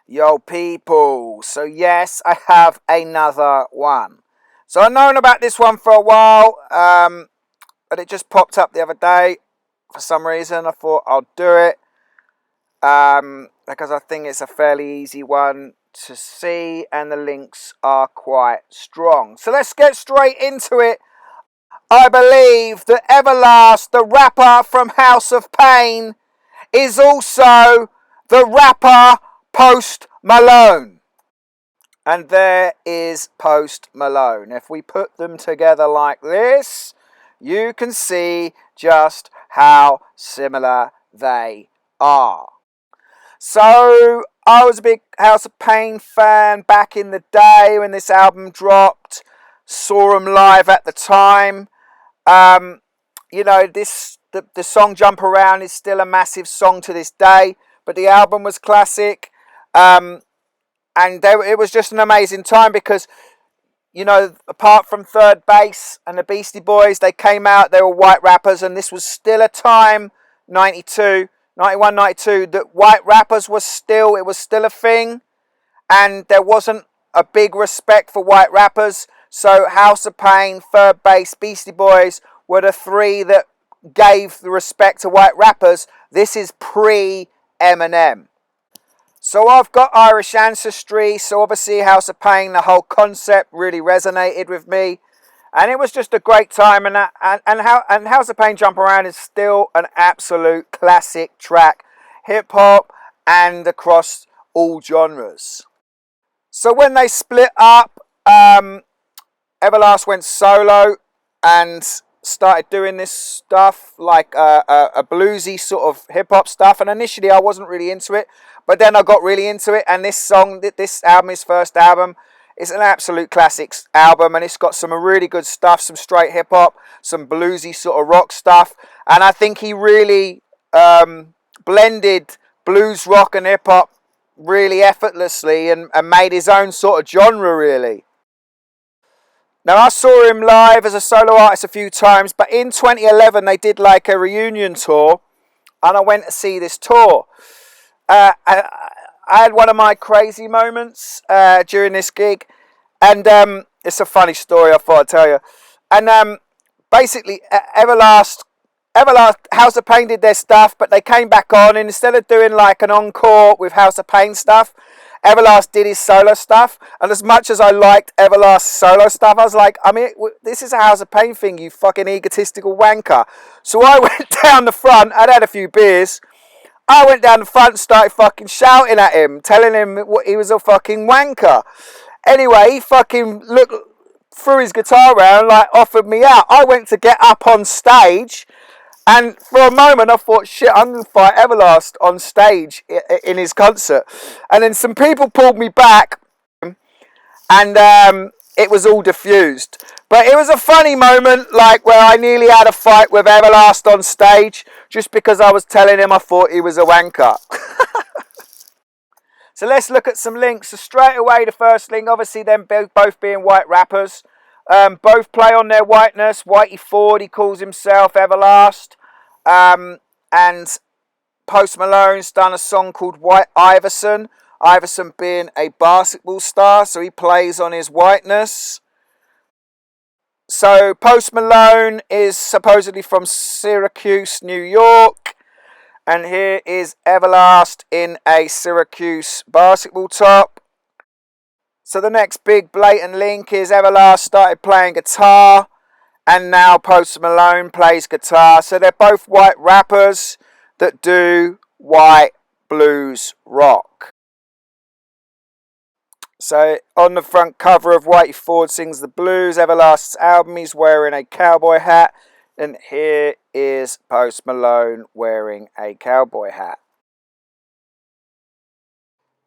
Yo people, so yes, I have another one. So I've known about this one for a while, but it just popped up the other day. For some reason, I thought I'll do it, because I think it's a fairly easy one to see, and the links are quite strong. So let's get straight into it. I believe that Everlast, the rapper from House of Pain, is also the rapper Post Malone. And there is Post Malone. If we put them together like this, you can see just how similar they are. So, I was a big House of Pain fan back in the day when this album dropped. Saw them live at the time. The song Jump Around is still a massive song to this day, but the album was classic. And it was just an amazing time because, apart from Third Base and the Beastie Boys, they came out, they were white rappers, and this was still a time, 91, 92, that white rappers was still a thing, and there wasn't a big respect for white rappers. So House of Pain, Third Base, Beastie Boys were the three that gave the respect to white rappers. This is pre-Eminem. So I've got Irish ancestry, so obviously House of Pain, the whole concept really resonated with me. And it was just a great time, and House of Pain Jump Around is still an absolute classic track. Hip-hop and across all genres. So when they split up, Everlast went solo and started doing this stuff like a bluesy sort of hip-hop stuff, and initially I wasn't really into it, but then I got really into it, and this album, his first album, is an absolute classics album, and it's got some really good stuff, some straight hip-hop, some bluesy sort of rock stuff, and I think he really blended blues, rock and hip-hop really effortlessly and made his own sort of genre really. Now, I saw him live as a solo artist a few times, but in 2011 they did like a reunion tour, and I went to see this tour. I had one of my crazy moments during this gig, and it's a funny story I thought I'd tell you. And basically, Everlast, House of Pain did their stuff, but they came back on, and instead of doing like an encore with House of Pain stuff, Everlast did his solo stuff, and as much as I liked Everlast's solo stuff, I was like, this is a House of Pain thing, you fucking egotistical wanker. So I went down the front, I'd had a few beers, I went down the front and started fucking shouting at him, telling him he was a fucking wanker. Anyway, he fucking threw his guitar around, like offered me out. I went to get up on stage, and for a moment I thought, shit, I'm going to fight Everlast on stage in his concert. And then some people pulled me back, and it was all diffused. But it was a funny moment, like where I nearly had a fight with Everlast on stage, just because I was telling him I thought he was a wanker. So let's look at some links. So straight away, the first link, obviously them both being white rappers. Both play on their whiteness. Whitey Ford, he calls himself Everlast. And Post Malone's done a song called White Iverson. Iverson being a basketball star, so he plays on his whiteness. So Post Malone is supposedly from Syracuse, New York. And here is Everlast in a Syracuse basketball top. So the next big blatant link is Everlast started playing guitar, and now Post Malone plays guitar. So they're both white rappers that do white blues rock. So on the front cover of Whitey Ford Sings the Blues, Everlast's album, he's wearing a cowboy hat. And here is Post Malone wearing a cowboy hat.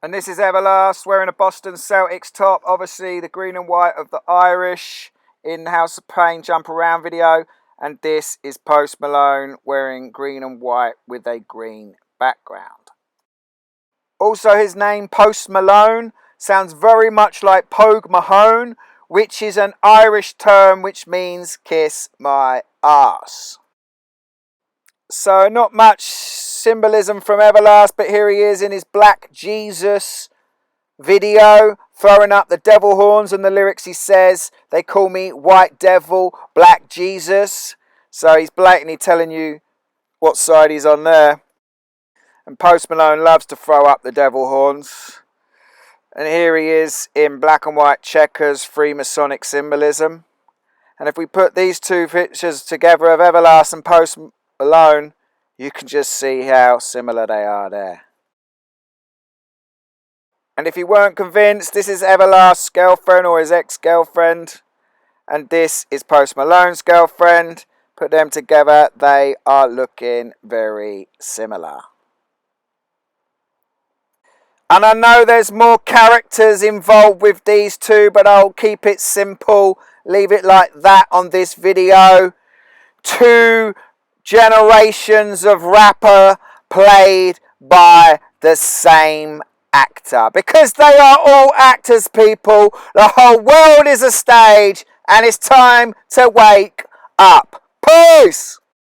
And this is Everlast wearing a Boston Celtics top. Obviously the green and white of the Irish in House of Pain Jump Around video. And this is Post Malone wearing green and white with a green background. Also, his name, Post Malone, sounds very much like Pogue Mahone, which is an Irish term which means kiss my arse. So not much symbolism from Everlast, but here he is in his black Jesus video, throwing up the devil horns, and the lyrics he says, they call me White Devil, Black Jesus. So he's blatantly telling you what side he's on there. And Post Malone loves to throw up the devil horns. And here he is in black and white checkers, Freemasonic symbolism. And if we put these two pictures together of Everlast and Post Malone, you can just see how similar they are there. And if you weren't convinced, this is Everlast's girlfriend or his ex-girlfriend. And this is Post Malone's girlfriend. Put them together, they are looking very similar. And I know there's more characters involved with these two, but I'll keep it simple. Leave it like that on this video. 2 generations of rapper played by the same actor. Because they are all actors, people. The whole world is a stage, and it's time to wake up. Peace!